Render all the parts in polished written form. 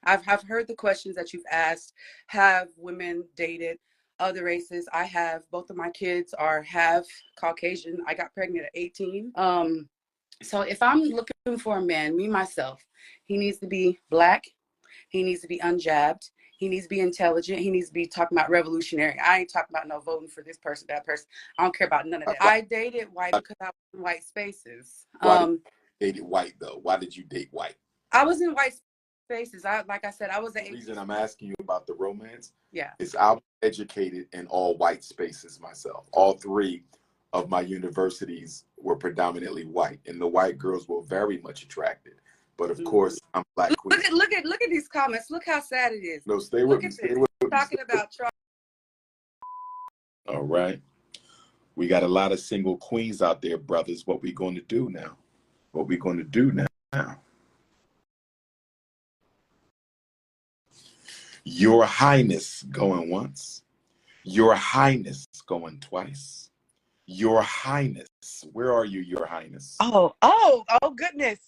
I've heard the questions that you've asked. Have women dated other races? I have. Both of my kids are half Caucasian. I got pregnant at 18. So if I'm looking for a man, me myself, he needs to be black. He needs to be unjabbed. He needs to be intelligent. He needs to be talking about revolutionary. I ain't talking about no voting for this person, that person. I don't care about none of that. I dated white because I was in white spaces. Why did you date white though? Why did you date white? I was in white spaces. Like I said, I was. The reason I'm asking you about the romance, yeah, is I was educated in all white spaces myself. All three of my universities were predominantly white, and the white girls were very much attracted. But of course, I'm black queen. Look at these comments. Look how sad it is. No, stay with me. Stay with me. Talking about Trump. All right. We got a lot of single queens out there, brothers. What we going to do now? What we going to do now? Your Highness going once. Your Highness going twice. Your Highness. Where are you, Your Highness? Oh, goodness.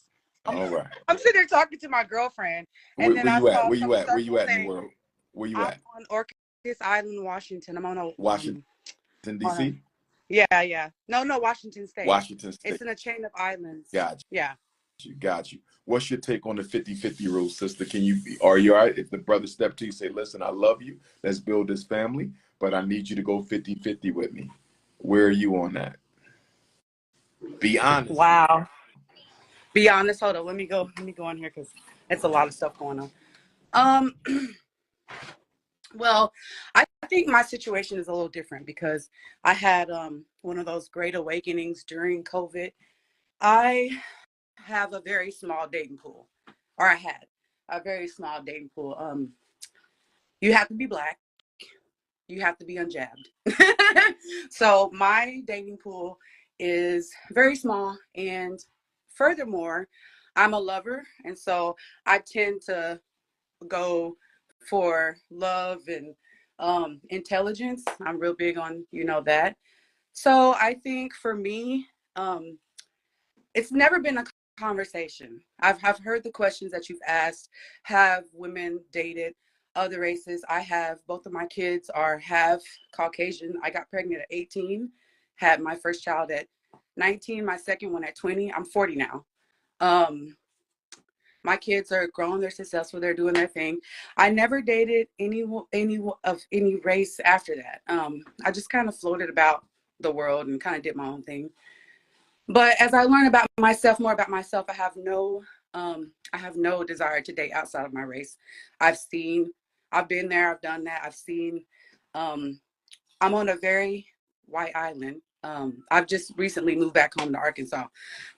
All right. I'm sitting there talking to my girlfriend. And Where you at? Where you at? Where you at in the world? Where you at? I'm on Orcas Island, Washington. I'm on Washington, D.C.? Yeah. No, Washington State. Washington State. It's in a chain of islands. Gotcha. Yeah. Got you. What's your take on the 50-50 rule, sister? Are you all right if the brother step to you, say, listen, I love you, let's build this family, but I need you to go 50-50 with me? Where are you on that? Be honest. Wow. Be honest. Hold on. Let me go in here because it's a lot of stuff going on. Well, I think my situation is a little different because I had one of those great awakenings during COVID. I have a very small dating pool, or I had a very small dating pool. You have to be black. You have to be unjabbed. So my dating pool is very small, and furthermore, I'm a lover, and so I tend to go for love and intelligence. I'm real big on that. So I think for me, it's never been a conversation. I've heard the questions that you've asked. Have women dated other races? I have. Both of my kids are half Caucasian. I got pregnant at 18, had my first child at 19, my second one at 20. I'm 40 now. My kids are grown, they're successful, they're doing their thing. I never dated any of any race after that. I just kind of floated about the world and kind of did my own thing. But as I learn about myself, more about myself, I have no desire to date outside of my race. I've been there, I've done that. I've seen, I'm on a very white island. I've just recently moved back home to Arkansas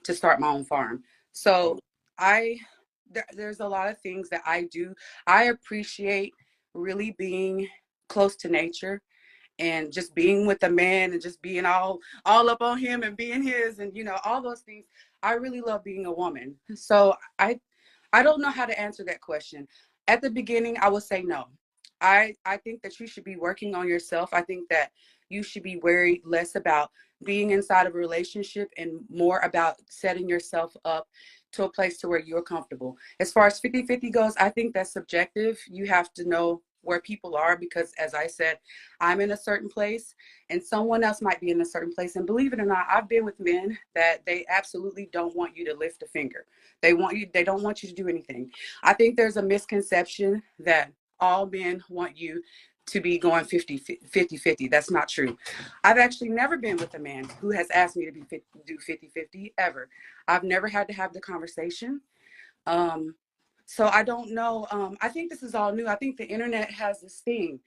to start my own farm. So there's a lot of things that I do. I appreciate really being close to nature and just being with a man and just being all up on him and being his and all those things. I really love being a woman. So I don't know how to answer that question. At the beginning, I would say no. I think that you should be working on yourself. I think that you should be worried less about being inside of a relationship and more about setting yourself up to a place to where you're comfortable. As far as 50-50 goes, I think that's subjective. You have to know where people are because, as I said, I'm in a certain place and someone else might be in a certain place. And believe it or not, I've been with men that they absolutely don't want you to lift a finger. They don't want you to do anything. I think there's a misconception that all men want you to be going 50-50. That's not true. I've actually never been with a man who has asked me to do 50-50 ever. I've never had to have the conversation. So I don't know. I think this is all new. I think the internet has this thing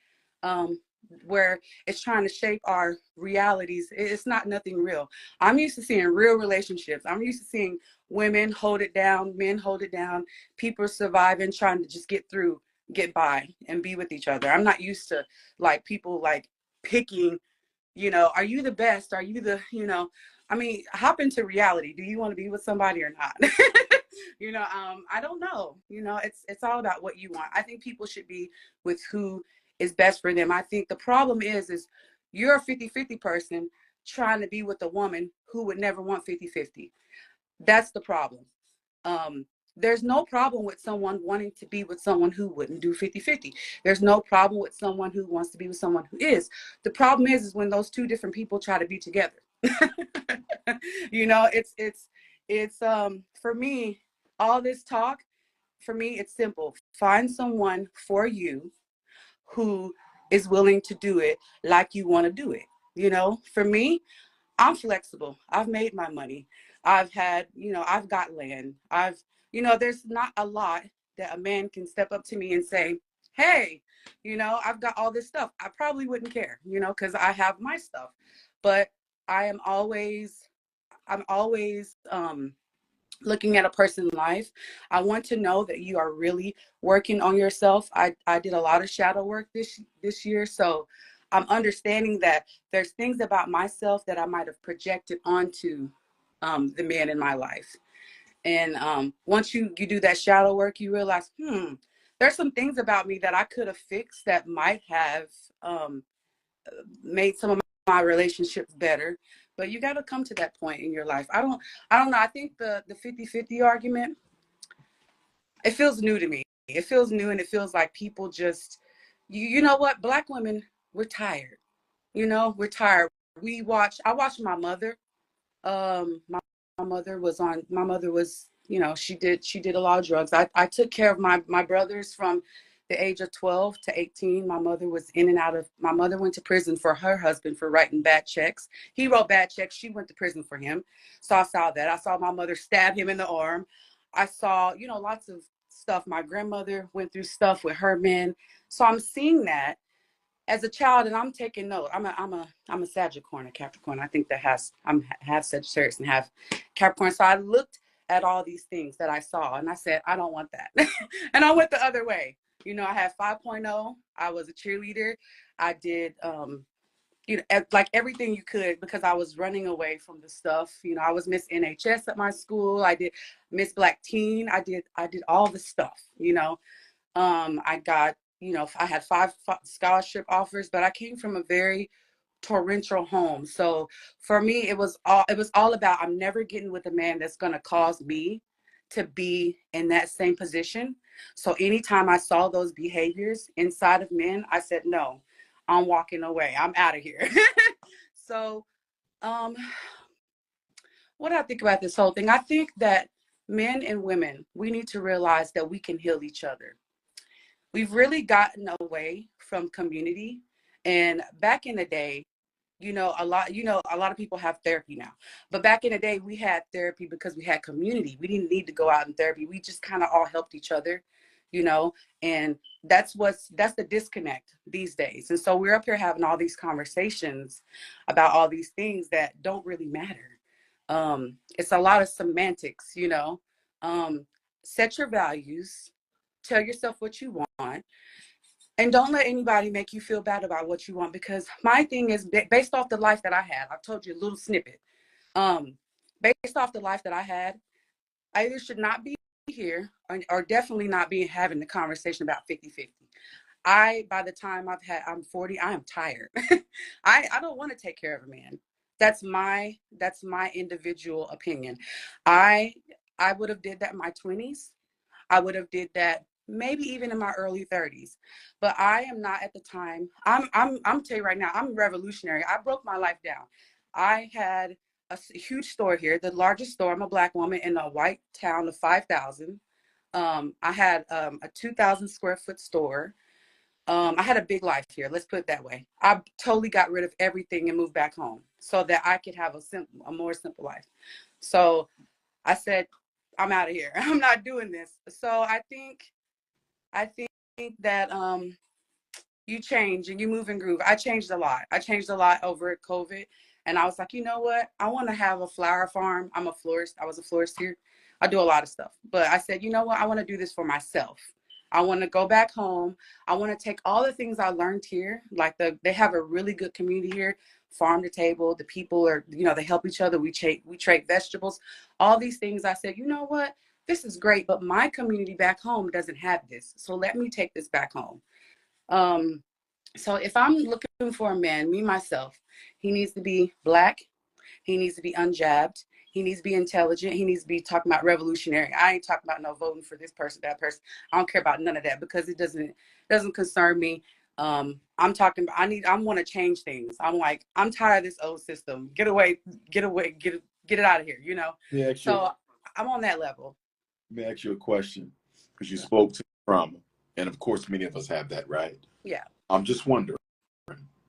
where it's trying to shape our realities. It's not nothing real. I'm used to seeing real relationships. I'm used to seeing women hold it down, men hold it down, people surviving, trying to just get by and be with each other. I'm not used to people picking, are you the best? Are you the, hop into reality. Do you want to be with somebody or not? I don't know. It's all about what you want. I think people should be with who is best for them. I think the problem is you're a 50-50 person trying to be with a woman who would never want 50-50. That's the problem. There's no problem with someone wanting to be with someone who wouldn't do 50-50. There's no problem with someone who wants to be with someone who is. The problem is when those two different people try to be together. You know, it's for me, all this talk, for me, it's simple. Find someone for you who is willing to do it like you want to do it. You know, for me, I'm flexible. I've made my money. I've had, you know, I've got land. You know, there's not a lot that a man can step up to me and say, hey, you know, I've got all this stuff. I probably wouldn't care, you know, because I have my stuff. But I'm always looking at a person's life. I want to know that you are really working on yourself. I did a lot of shadow work this year, so I'm understanding that there's things about myself that I might have projected onto the man in my life. And once you do that shadow work, you realize, there's some things about me that I could have fixed that might have made some of my relationships better. But you got to come to that point in your life. I don't know. I think the 50-50 argument, it feels new to me. It feels new, and it feels like people just, you know what? Black women, we're tired. You know, we're tired. I watched my mother. My mother was, you know, she did a lot of drugs. I took care of my brothers from the age of 12 to 18. My mother went to prison for her husband for writing bad checks. He wrote bad checks. She went to prison for him. So I saw that. I saw my mother stab him in the arm. I saw, you know, lots of stuff. My grandmother went through stuff with her men. So I'm seeing that as a child, and I'm taking note. I'm a Sagittarius, a Capricorn. I think that I'm half Sagittarius and half Capricorn. So I looked at all these things that I saw, and I said, I don't want that. And I went the other way. You know, I had 5.0. I was a cheerleader. I did, you know, like everything you could, because I was running away from the stuff. You know, I was Miss NHS at my school. I did Miss Black Teen. I did all the stuff. You know, I got, you know, I had 5 scholarship offers, but I came from a very torrential home. So for me, it was all about, I'm never getting with a man that's going to cause me to be in that same position. So anytime I saw those behaviors inside of men, I said, no, I'm walking away. I'm out of here. So, um, what do I think about this whole thing? I think that men and women, we need to realize that we can heal each other. We've really gotten away from community. And back in the day, a lot of people have therapy now. But back in the day, we had therapy because we had community. We didn't need to go out in therapy. We just kind of all helped each other, you know, and that's the disconnect these days. And so we're up here having all these conversations about all these things that don't really matter. It's a lot of semantics, you know. Set your values, tell yourself what you want, and don't let anybody make you feel bad about what you want, because my thing is based off the life that I had. I've told you a little snippet. Um, Based off the life that I had, I either should not be here or definitely not be having the conversation about 50-50. By the time I'm 40, I am tired. I don't want to take care of a man. That's my individual opinion. I I would have did that in my 20s. I would have did that maybe even in my early 30s. But I am not at the time. I'm telling you right now, I'm revolutionary. I broke my life down. I had a huge store here, the largest store. I'm a Black woman in a white town of 5,000. I had a 2,000 square foot store. I had a big life here. Let's put it that way. I totally got rid of everything and moved back home so that I could have a more simple life. So I said, I'm out of here. I'm not doing this. So I think that you change and you move and groove. I changed a lot. I changed a lot over COVID. And I was like, you know what? I want to have a flower farm. I'm a florist. I was a florist here. I do a lot of stuff. But I said, you know what? I want to do this for myself. I want to go back home. I want to take all the things I learned here. Like they have a really good community here, farm to table. The people are, you know, they help each other. We trade vegetables, all these things. I said, you know what? This is great, but my community back home doesn't have this. So let me take this back home. Um, so if I'm looking for a man, me myself, he needs to be Black. He needs to be unjabbed. He needs to be intelligent. He needs to be talking about revolutionary. I ain't talking about no voting for this person, that person. I don't care about none of that because it doesn't concern me. I'm talking about, I want to change things. I'm like, I'm tired of this old system. Get away, get it out of here, you know? Yeah, So I'm on that level. Let me ask you a question, because you Yeah. spoke to trauma, and of course, many of us have that, right? Yeah. I'm just wondering,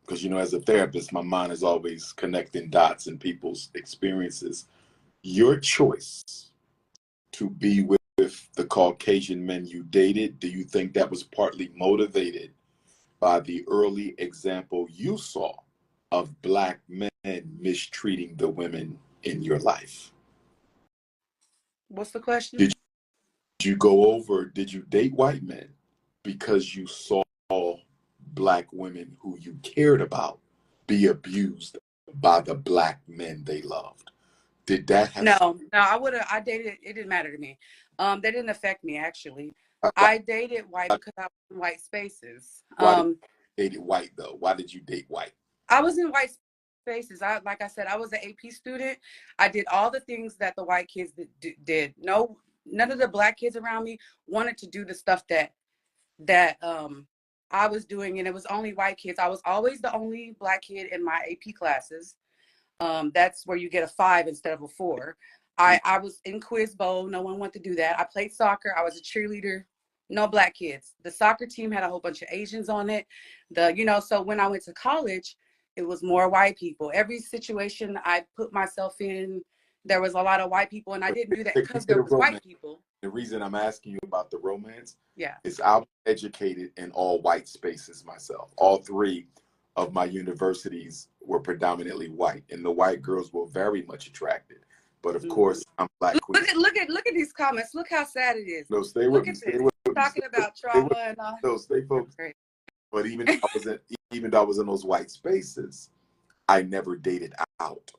because as a therapist, my mind is always connecting dots in people's experiences. Your choice to be with the Caucasian men you dated, do you think that was partly motivated by the early example you saw of Black men mistreating the women in your life? What's the question? Did you date white men because you saw Black women who you cared about be abused by the Black men they loved? Did that have something? No, I dated, it didn't matter to me. They didn't affect me actually. Why, I dated white because I was in white spaces. why did you date white though? Why did you date white? I was in white spaces. Like I said, I was an AP student. I did all the things that the white kids did. No, none of the Black kids around me wanted to do the stuff that I was doing, and it was only white kids. I was always the only Black kid in my AP classes. That's where you get a 5 instead of a 4. I was in quiz bowl. No one wanted to do that. I played soccer. I was a cheerleader. No Black kids. The soccer team had a whole bunch of Asians on it. So when I went to college, it was more white people. Every situation I put myself in, there was a lot of white people, and I didn't do that because there was white people. The reason I'm asking you about the romance, Yeah, is I was educated in all white spaces myself. All 3 of my universities were predominantly white, and the white girls were very much attracted. But of course, I'm Black queen. Look at these comments. Look how sad it is. No, stay Look with me. at Stay this. with me. Talking about trauma and all. No, stay focused. Right. But even though I was in those white spaces, I never dated out.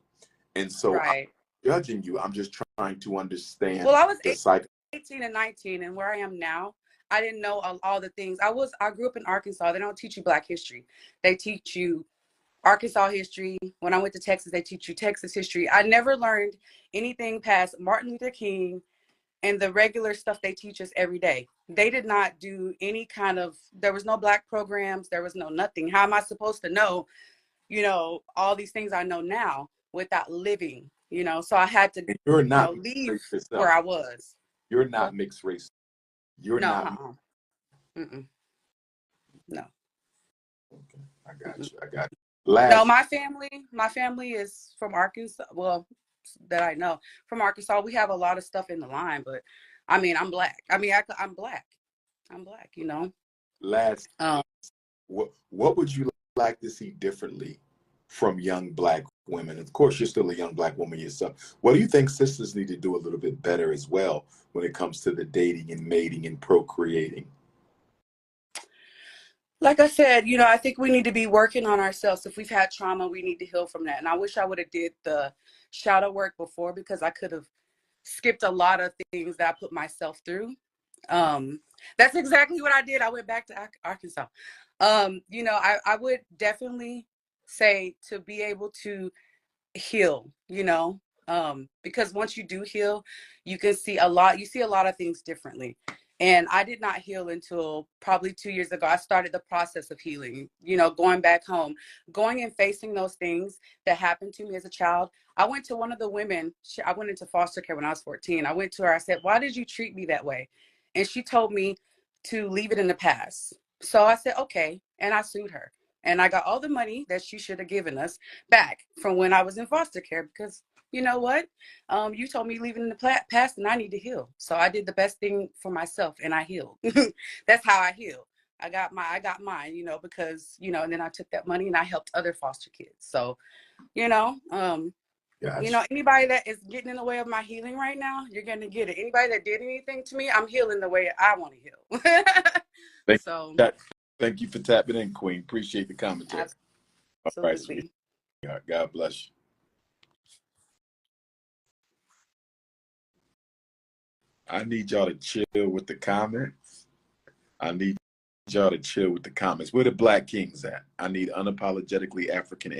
And so Right. I'm judging you. I'm just trying to understand Well, I was the cycle. 18 and 19, and where I am now, I didn't know all the things. I grew up in Arkansas. They don't teach you Black history. They teach you Arkansas history. When I went to Texas, they teach you Texas history. I never learned anything past Martin Luther King and the regular stuff they teach us every day. They did not do any kind of, there was no Black programs. There was no nothing. How am I supposed to know, all these things I know now without living, So I had to, You're not leave yourself. where I was. You're not mixed race. You're No, not. Mm-mm. No. Okay, I got Mm-mm. you. I got you. No, Last, my family is from Arkansas. Well, that I know from Arkansas. We have a lot of stuff in the line, but I mean, I'm Black. I mean, I'm Black. I'm Black. last. Um, What would you like to see differently from young Black women? Of course, you're still a young Black woman yourself. What do you think sisters need to do a little bit better as well when it comes to the dating and mating and procreating? like I said, I think we need to be working on ourselves. If we've had trauma, we need to heal from that. And I wish I would have did the shadow work before, because I could have skipped a lot of things that I put myself through. That's exactly what I did. I went back to Arkansas. I would definitely say to be able to heal, because once you do heal, you see a lot of things differently. And I did not heal until probably 2 years ago. I started the process of healing, going back home, going and facing those things that happened to me as a child. I went to one of the women, I went into foster care when I was 14. I went to her, I said, "Why did you treat me that way?" And she told me to leave it in the past. So I said, okay. And I sued her. And I got all the money that she should have given us back from when I was in foster care, because you know what? You told me leaving in the past and I need to heal. So I did the best thing for myself and I healed. That's how I heal. I got mine, because, and then I took that money and I helped other foster kids. So, Gotcha. anybody that is getting in the way of my healing right now, you're going to get it. Anybody that did anything to me, I'm healing the way I want to heal. Thank, So, thank you for tapping in, Queen. Appreciate the commentary. All right, absolutely. sweetheart. God bless you. I need y'all to chill with the comments. I need y'all to chill with the comments. Where the Black Kings at? I need unapologetically African